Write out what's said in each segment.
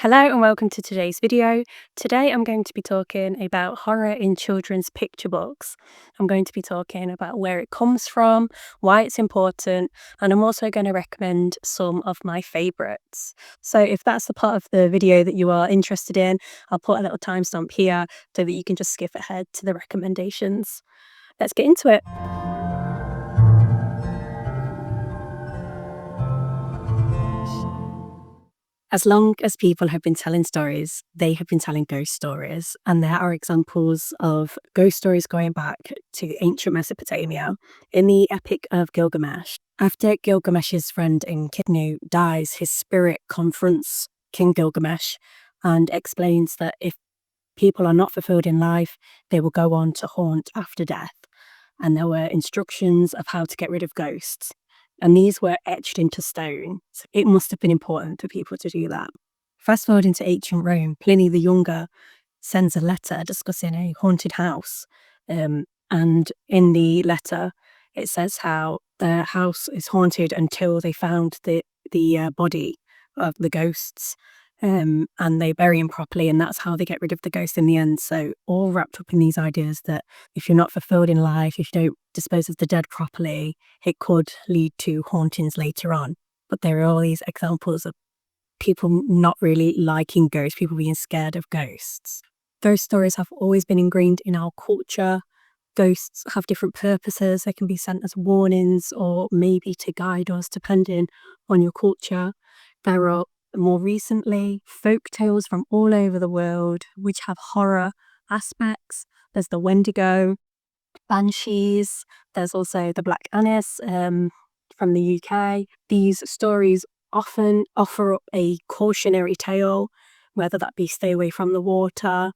Hello and welcome to today's video. Today I'm going to be talking about horror in children's picture books. I'm going to be talking about where it comes from, why it's important, and I'm also going to recommend some of my favourites. So if that's the part of the video that you are interested in, I'll put a little timestamp here so that you can just skip ahead to the recommendations. Let's get into it. As long as people have been telling stories, they have been telling ghost stories. And there are examples of ghost stories going back to ancient Mesopotamia in the Epic of Gilgamesh. After Gilgamesh's friend Enkidu dies, his spirit confronts King Gilgamesh and explains that if people are not fulfilled in life, they will go on to haunt after death. And there were instructions of how to get rid of ghosts. And these were etched into stone. So it must have been important for people to do that. Fast forward into ancient Rome, Pliny the Younger sends a letter discussing a haunted house. And in the letter, it says how the house is haunted until they found the body of the ghosts. And they bury him properly, and that's how they get rid of the ghost in the end. So all wrapped up in these ideas that if you're not fulfilled in life, if you don't dispose of the dead properly, it could lead to hauntings later on. But there are all these examples of people not really liking ghosts, people being scared of ghosts. Those stories have always been ingrained in our culture. Ghosts have different purposes. They can be sent as warnings or maybe to guide us, depending on your culture. There are more recently folk tales from all over the world which have horror aspects. There's the Wendigo, Banshees, there's also the Black Annis from the UK. These stories often offer up a cautionary tale, whether that be stay away from the water,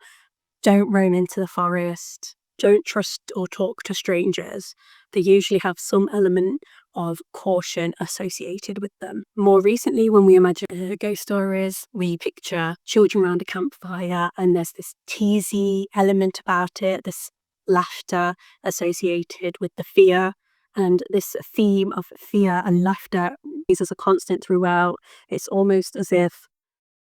don't roam into the forest, don't trust or talk to strangers. They usually have some element of caution associated with them. More recently, when we imagine ghost stories, we picture children around a campfire and there's this teasy element about it, this laughter associated with the fear. And this theme of fear and laughter is as a constant throughout. It's almost as if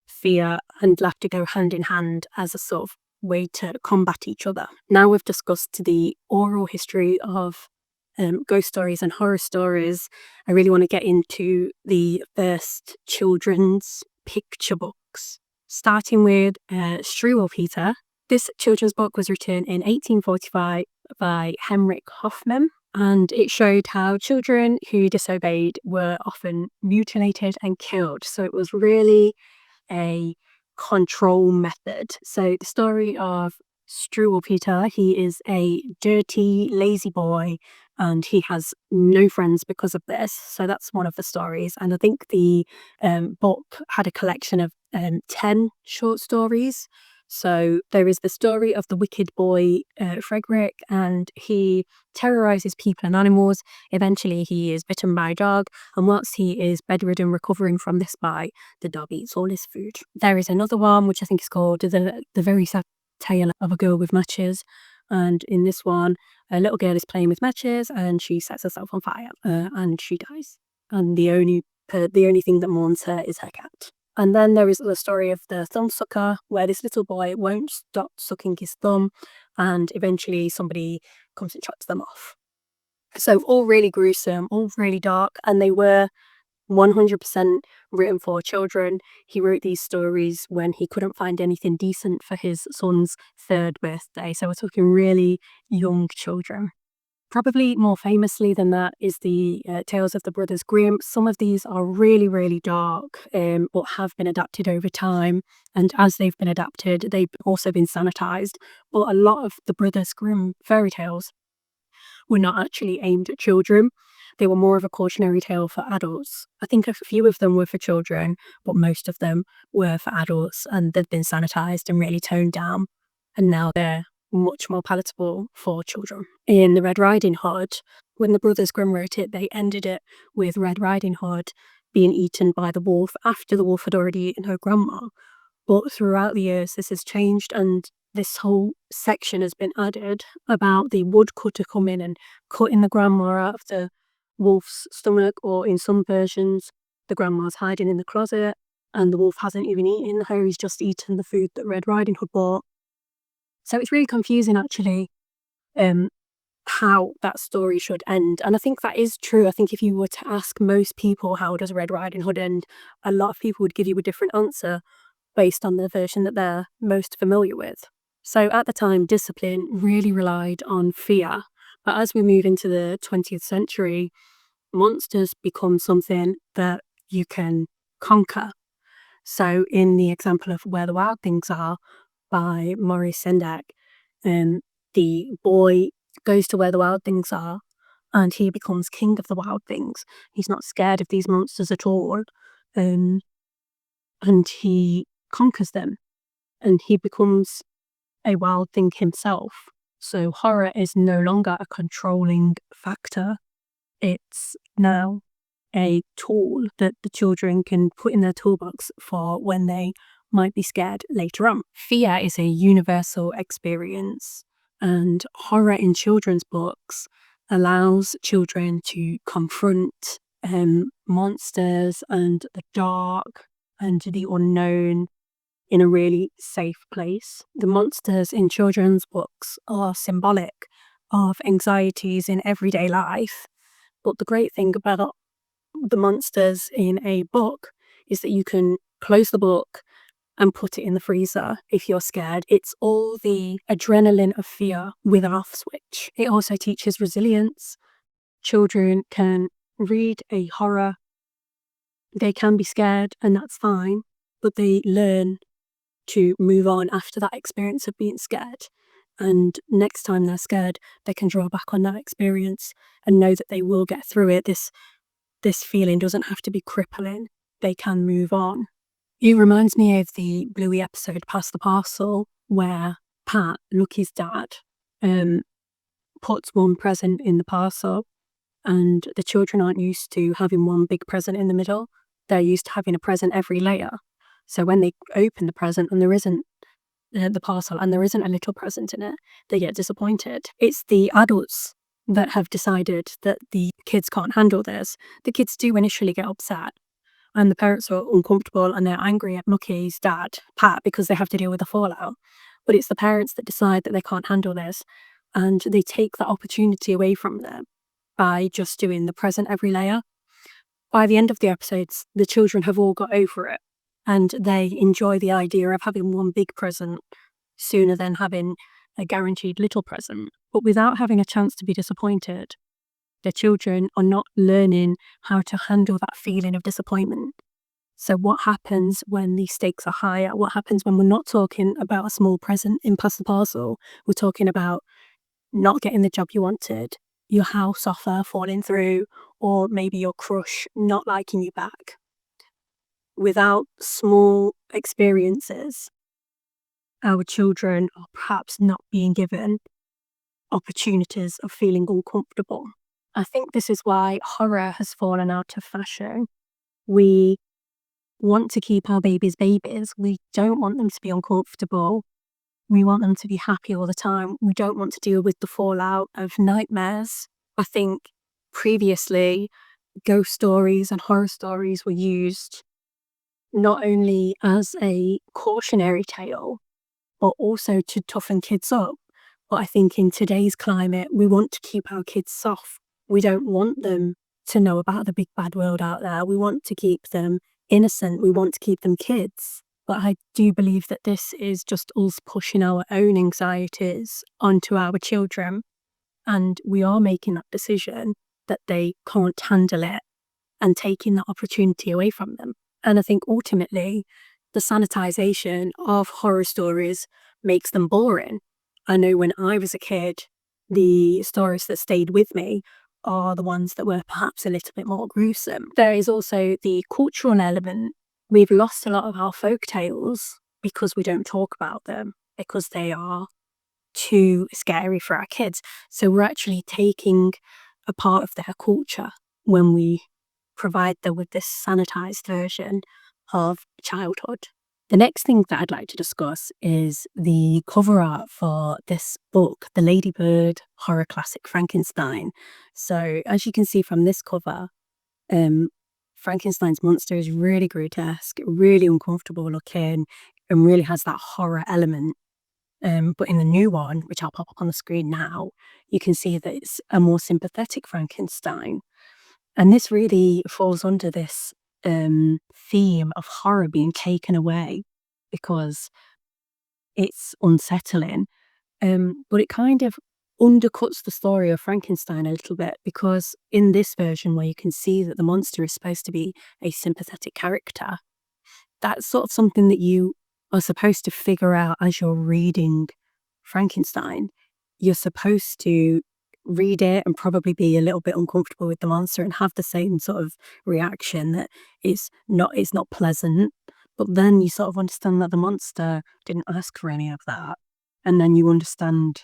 fear and laughter go hand in hand as a sort of way to combat each other. Now we've discussed the oral history of ghost stories and horror stories, I really want to get into the first children's picture books, starting with Struwwelpeter. This children's book was written in 1845 by Henrik Hoffmann, and it showed how children who disobeyed were often mutilated and killed. So it was really a control method. So the story of Struwwelpeter, he is a dirty, lazy boy, and he has no friends because of this. So that's one of the stories. And I think the book had a collection of 10 short stories. So there is the story of the wicked boy, Frederick, and he terrorizes people and animals. Eventually he is bitten by a dog, and whilst he is bedridden recovering from this bite, the dog eats all his food. There is another one, which I think is called The Very Sad Tale of a Girl with Matches. And in this one, a little girl is playing with matches and she sets herself on fire and she dies. And the only thing that mourns her is her cat. And then there is the story of the thumb sucker, where this little boy won't stop sucking his thumb, and eventually somebody comes and chops them off. So all really gruesome, all really dark, and they were 100% written for children. He wrote these stories when he couldn't find anything decent for his son's 3rd birthday. So we're talking really young children. Probably more famously than that is the Tales of the Brothers Grimm. Some of these are really, really dark, but have been adapted over time. And as they've been adapted, they've also been sanitized. But a lot of the Brothers Grimm fairy tales were not actually aimed at children. They were more of a cautionary tale for adults. I think a few of them were for children, but most of them were for adults, and they've been sanitized and really toned down. And now they're much more palatable for children. In the Red Riding Hood, when the Brothers Grimm wrote it, they ended it with Red Riding Hood being eaten by the wolf after the wolf had already eaten her grandma. But throughout the years, this has changed, and this whole section has been added about the woodcutter coming and cutting the grandma out of the wolf's stomach, or in some versions, the grandma's hiding in the closet. and the wolf hasn't even eaten. Harry's just eaten the food that Red Riding Hood bought. So it's really confusing, actually, how that story should end. And I think that is true. I think if you were to ask most people, how does Red Riding Hood end, a lot of people would give you a different answer based on the version that they're most familiar with. So at the time, discipline really relied on fear. But as we move into the 20th century, monsters become something that you can conquer. So in the example of Where the Wild Things Are by Maurice Sendak, the boy goes to where the wild things are and he becomes king of the wild things. He's not scared of these monsters at all. And he conquers them and he becomes a wild thing himself. So horror is no longer a controlling factor. It's now a tool that the children can put in their toolbox for when they might be scared later on. Fear is a universal experience, and horror in children's books allows children to confront monsters and the dark and the unknown in a really safe place. The monsters in children's books are symbolic of anxieties in everyday life, but the great thing about the monsters in a book is that you can close the book and put it in the freezer if you're scared. It's all the adrenaline of fear with an off switch. It also teaches resilience. Children can read a horror. They can be scared, and that's fine, but they learn to move on after that experience of being scared. And next time they're scared, they can draw back on that experience and know that they will get through it. This feeling doesn't have to be crippling. They can move on. It reminds me of the Bluey episode Pass the Parcel, where Pat, Lucky's dad, puts one present in the parcel, and the children aren't used to having one big present in the middle. They're used to having a present every layer. So when they open the present and there isn't the parcel and there isn't a little present in it, they get disappointed. It's the adults that have decided that the kids can't handle this. The kids do initially get upset, and the parents are uncomfortable and they're angry at Lucky's dad, Pat, because they have to deal with the fallout. But it's the parents that decide that they can't handle this, and they take that opportunity away from them by just doing the present every layer. By the end of the episodes, the children have all got over it, and they enjoy the idea of having one big present sooner than having a guaranteed little present. But without having a chance to be disappointed, the children are not learning how to handle that feeling of disappointment. So what happens when the stakes are higher? What happens when we're not talking about a small present in Pass the Parcel? We're talking about not getting the job you wanted, your house offer falling through, or maybe your crush not liking you back. Without small experiences, our children are perhaps not being given opportunities of feeling uncomfortable. I think this is why horror has fallen out of fashion. We want to keep our babies babies. We don't want them to be uncomfortable. We want them to be happy all the time. We don't want to deal with the fallout of nightmares. I think previously ghost stories and horror stories were used not only as a cautionary tale, but also to toughen kids up. But I think in today's climate, we want to keep our kids soft. We don't want them to know about the big bad world out there. We want to keep them innocent. We want to keep them kids. But I do believe that this is just us pushing our own anxieties onto our children. And we are making that decision that they can't handle it and taking that opportunity away from them. And I think ultimately, the sanitization of horror stories makes them boring. I know when I was a kid, the stories that stayed with me are the ones that were perhaps a little bit more gruesome. There is also the cultural element. We've lost a lot of our folk tales because we don't talk about them, because they are too scary for our kids. So we're actually taking a part of their culture when we provide them with this sanitized version of childhood. The next thing that I'd like to discuss is the cover art for this book, the Ladybird horror classic Frankenstein. So as you can see from this cover, Frankenstein's monster is really grotesque, really uncomfortable looking, and really has that horror element. But in the new one, which I'll pop up on the screen now, you can see that it's a more sympathetic Frankenstein. And this really falls under this theme of horror being taken away because it's unsettling. But it kind of undercuts the story of Frankenstein a little bit because in this version, where you can see that the monster is supposed to be a sympathetic character, that's sort of something that you are supposed to figure out as you're reading Frankenstein. You're supposed to read it and probably be a little bit uncomfortable with the monster and have the same sort of reaction that it's not pleasant. But then you sort of understand that the monster didn't ask for any of that. And then you understand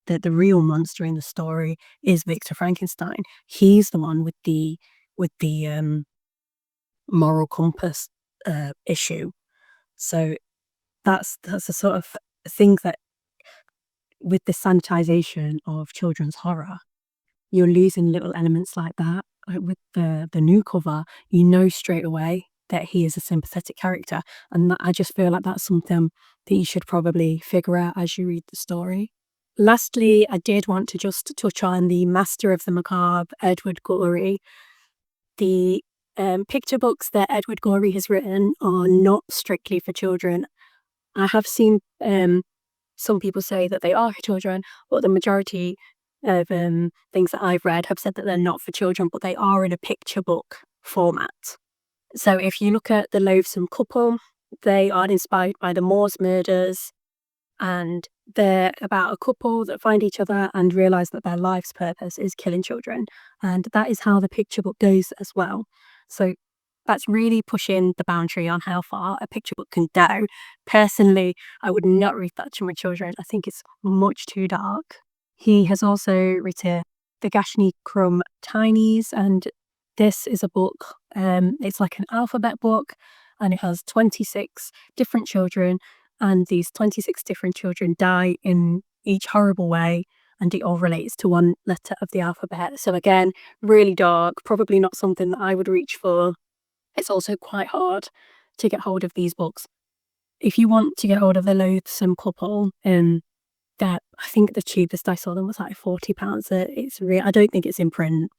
that the real monster in the story is Victor Frankenstein. He's the one with the moral compass issue. So that's a sort of thing that with the sanitization of children's horror, you're losing little elements like that. Like with the new cover, you know straight away that he is a sympathetic character, and I just feel like that's something that you should probably figure out as you read the story. Lastly, I did want to just touch on the Master of the Macabre, Edward Gorey. The picture books that Edward Gorey has written are not strictly for children. I have seen some people say that they are for children, but the majority of things that I've read have said that they're not for children, but they are in a picture book format. So if you look at The Loathsome Couple, they are inspired by the Moors murders, and they're about a couple that find each other and realise that their life's purpose is killing children. And that is how the picture book goes as well. So that's really pushing the boundary on how far a picture book can go. Personally, I would not read that to my children. I think it's much too dark. He has also written The Gashny Crumb Tinies, and this is a book. It's like an alphabet book, and it has 26 different children, and these 26 different children die in each horrible way, and it all relates to one letter of the alphabet. So again, really dark, probably not something that I would reach for. It's also quite hard to get hold of these books. If you want to get hold of The Loathsome Couple, that I think the cheapest I saw them was like £40. It's I don't think it's in print.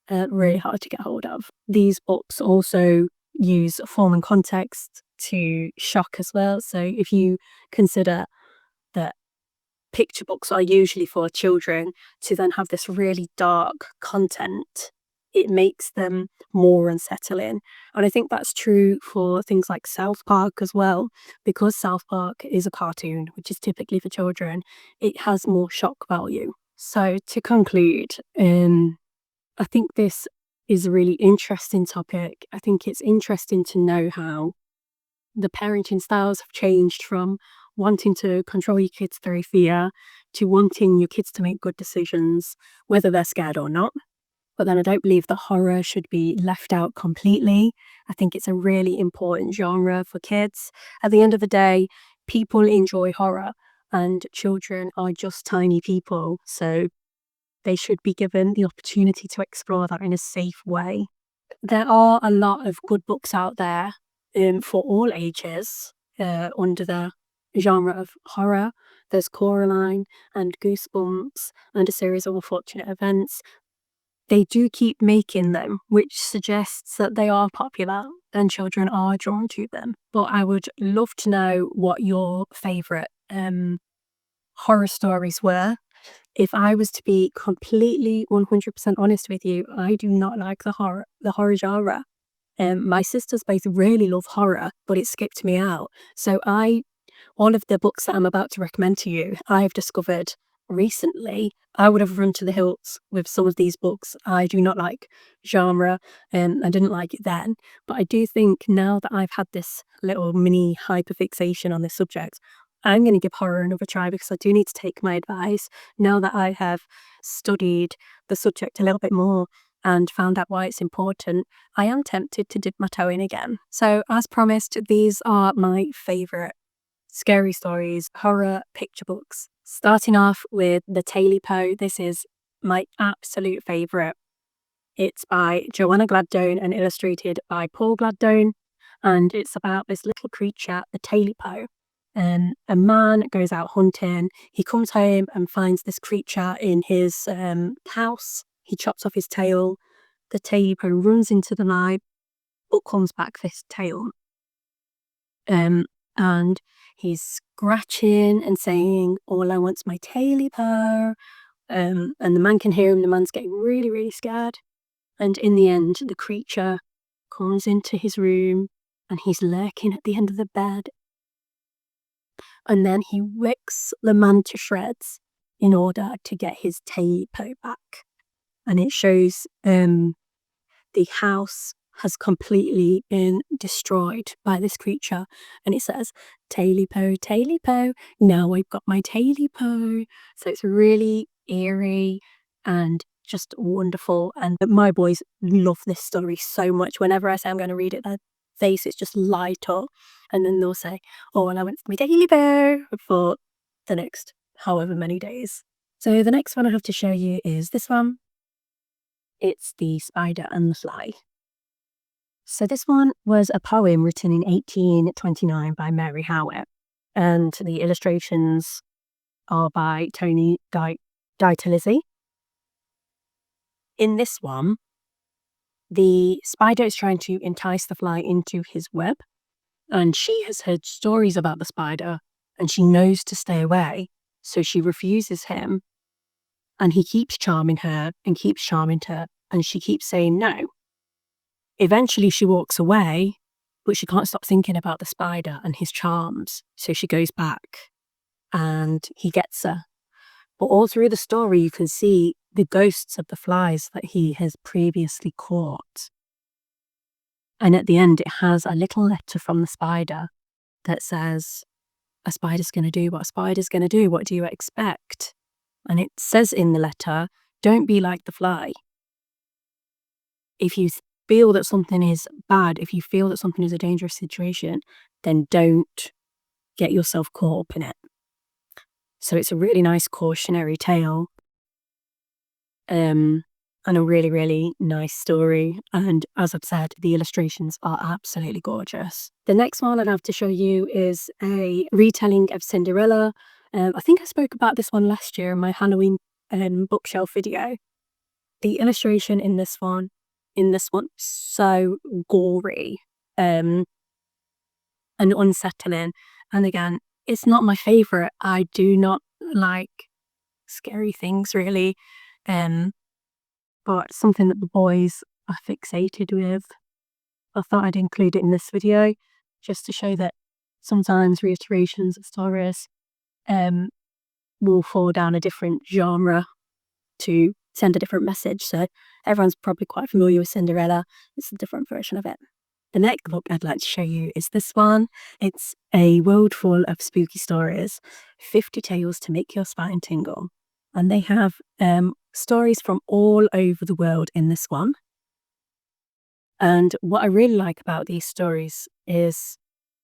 Really hard to get hold of. These books also use form and context to shock as well. So if you consider that picture books are usually for children, to then have this really dark content, it makes them more unsettling. And I think that's true for things like South Park as well, because South Park is a cartoon, which is typically for children. It has more shock value. So to conclude, I think this is a really interesting topic. I think it's interesting to know how the parenting styles have changed from wanting to control your kids through fear to wanting your kids to make good decisions, whether they're scared or not. But then I don't believe the horror should be left out completely. I think it's a really important genre for kids. At the end of the day, people enjoy horror, and children are just tiny people. So they should be given the opportunity to explore that in a safe way. There are a lot of good books out there for all ages under the genre of horror. There's Coraline and Goosebumps and A Series of Unfortunate Events. They do keep making them, which suggests that they are popular and children are drawn to them. But I would love to know what your favourite horror stories were. If I was to be completely 100% honest with you, I do not like the horror genre. My sisters both really love horror, but it skipped me out. So all of the books that I'm about to recommend to you, I've discovered recently. I would have run to the hills with some of these books. I do not like genre, and I didn't like it then. But I do think now that I've had this little mini hyperfixation on this subject, I'm going to give horror another try because I do need to take my advice now that I have studied the subject a little bit more and found out why it's important. I am tempted to dip my toe in again. So as promised, these are my favourite scary stories, horror picture books. Starting off with The Tailie Po. This is my absolute favourite It's by Joanna Gladstone and illustrated by Paul Gladstone. And it's about this little creature, the Tailipo. A man goes out hunting. He comes home and finds this creature in his house. He chops off his tail. The Tailipo runs into the night, but comes back this tail. And he's scratching and saying, "All I want's my Tailipo." And the man can hear him. The man's getting really, really scared. And in the end, the creature comes into his room and he's lurking at the end of the bed. And then he wicks the man to shreds in order to get his Tailipo back. And it shows the house has completely been destroyed by this creature. And it says, "Tailipo, Tailipo, now I've got my Tailipo." So it's really eerie and just wonderful. And my boys love this story so much. Whenever I say I'm going to read it, their faces just light up. And then they'll say, "Oh, and I went to my Tailipo," for the next however many days. So the next one I have to show you is this one. It's The Spider and the Fly. So this one was a poem written in 1829 by Mary Howitt, and the illustrations are by Tony Ditalisi. In this one, the spider is trying to entice the fly into his web, and she has heard stories about the spider, and she knows to stay away, so she refuses him, and he keeps charming her, and she keeps saying no. Eventually she walks away, but she can't stop thinking about the spider and his charms, so she goes back and he gets her. But all through the story you can see the ghosts of the flies that he has previously caught. And at the end it has a little letter from the spider that says, "A spider's going to do what a spider's going to do. What do you expect?" And it says in the letter, "Don't be like the fly. If you feel that something is bad, if you feel that something is a dangerous situation, then don't get yourself caught up in it." So it's a really nice cautionary tale, and a really, really nice story. And as I've said, the illustrations are absolutely gorgeous. The next one I'd have to show you is a retelling of Cinderella. I think I spoke about this one last year in my Halloween bookshelf video. The illustration in this one, so gory and unsettling. And again, it's not my favourite. I do not like scary things really, but something that the boys are fixated with. I thought I'd include it in this video just to show that sometimes reiterations of stories will fall down a different genre to send a different message. So everyone's probably quite familiar with Cinderella. It's a different version of it. The next book I'd like to show you is this one. It's A World Full of Spooky Stories, 50 Tales to Make Your Spine Tingle. And they have stories from all over the world in this one. And what I really like about these stories is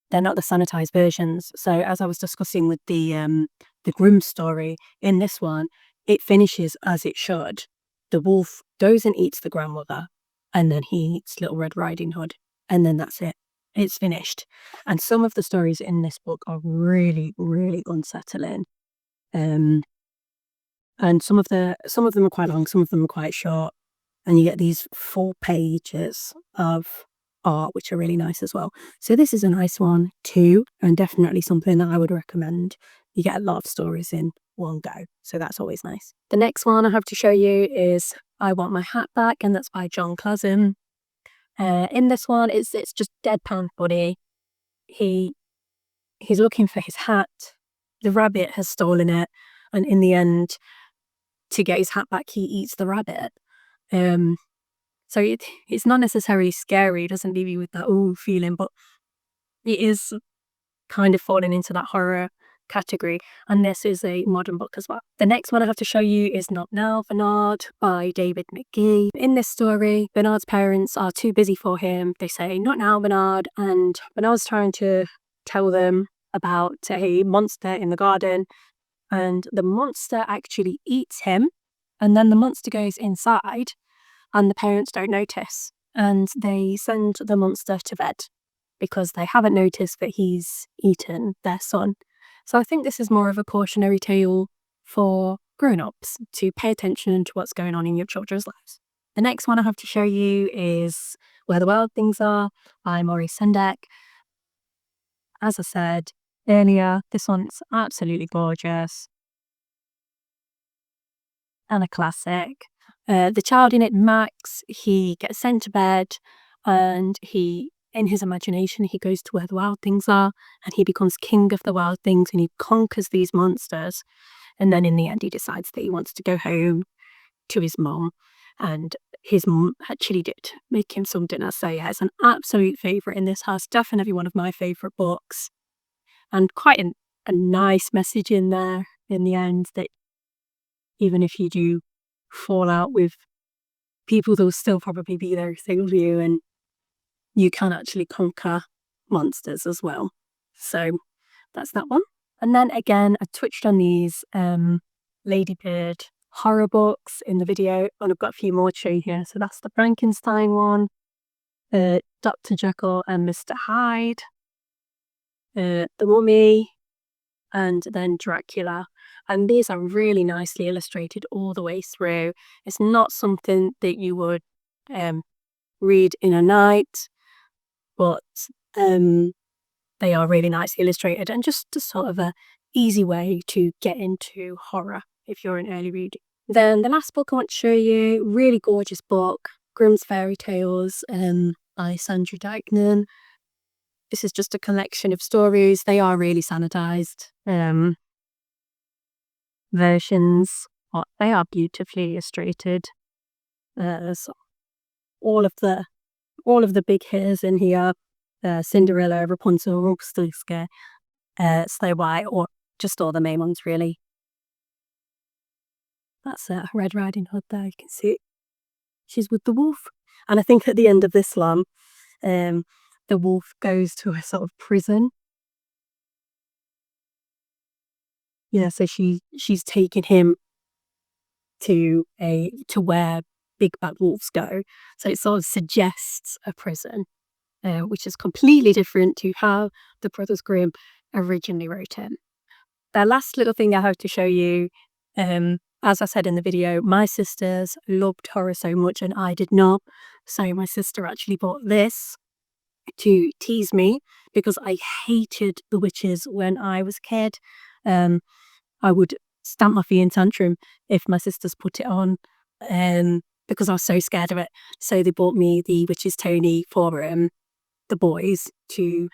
they're not the sanitized versions. So as I was discussing with the Grimm story, in this one, it finishes as it should. The wolf goes and eats the grandmother, and then he eats Little Red Riding Hood, and then that's it. It's finished. And some of the stories in this book are really, really unsettling. And some of them are quite long, some of them are quite short. And you get these 4 pages of art, which are really nice as well. So this is a nice one too, and definitely something that I would recommend. You get a lot of stories in one go, so that's always nice. The next one I have to show you is I Want My Hat Back, and that's by Jon Klassen. In this one, it's just deadpan funny. He's looking for his hat. The rabbit has stolen it, and in the end, to get his hat back, he eats the rabbit. So it's not necessarily scary. It doesn't leave you with that ooh feeling, but it is kind of falling into that horror category. And this is a modern book as well. The next one I have to show you is Not Now, Bernard by David McGee. In this story, Bernard's parents are too busy for him. They say, "Not now, Bernard," and Bernard's trying to tell them about a monster in the garden, and the monster actually eats him, and then the monster goes inside and the parents don't notice, and they send the monster to bed because they haven't noticed that he's eaten their son. So I think this is more of a cautionary tale for grown-ups to pay attention to what's going on in your children's lives. The next one I have to show you is Where the Wild Things Are by Maurice Sendak. As I said earlier, this one's absolutely gorgeous and a classic. The child in it, Max, he gets sent to bed, and in his imagination, he goes to where the wild things are, and he becomes king of the wild things, and he conquers these monsters. And then in the end, he decides that he wants to go home to his mum, and his mum actually did make him some dinner. So yeah, it's an absolute favourite in this house. Definitely one of my favourite books, and quite a nice message in there in the end, that even if you do fall out with people, they'll still probably be there to save you, and you can actually conquer monsters as well. So that's that one. And then again, I touched on these Ladybird horror books in the video, and I've got a few more to show you here. So that's the Frankenstein one, Dr. Jekyll and Mr. Hyde, The Mummy, and then Dracula. And these are really nicely illustrated all the way through. It's not something that you would read in a night, but they are really nicely illustrated, and just a sort of a easy way to get into horror if you're an early reader. Then the last book I want to show you, really gorgeous book, Grimm's Fairy Tales by Sandra Dykman. This is just a collection of stories. They are really sanitized versions, but they are beautifully illustrated. So all of the big hitters in here, Cinderella, Rapunzel, Rumpelstiltskin, Snow White, or just all the main ones really. That's Red Riding Hood there, you can see it. She's with the wolf. And I think at the end of this one, the wolf goes to a sort of prison. Yeah, so she's taken him to where big bad wolves go. So it sort of suggests a prison, which is completely different to how the Brothers Grimm originally wrote it. The last little thing I have to show you, as I said in the video, my sisters loved horror so much and I did not. So my sister actually bought this to tease me because I hated the witches when I was a kid. I would stamp my feet in tantrum if my sisters put it on because I was so scared of it. So they bought me the Witches Tony for the boys to...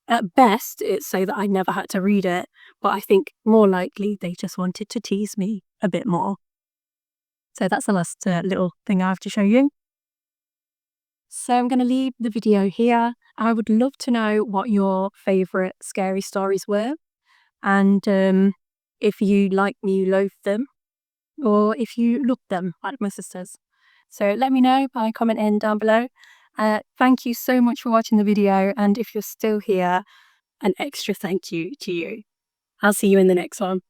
At best, it's so that I never had to read it, but I think more likely they just wanted to tease me a bit more. So that's the last little thing I have to show you. So I'm going to leave the video here. I would love to know what your favourite scary stories were, and if you like me, you loathed them, or if you loved them like my sisters. So let me know by commenting down below. Thank you so much for watching the video, and if you're still here, an extra thank you to you. I'll see you in the next one.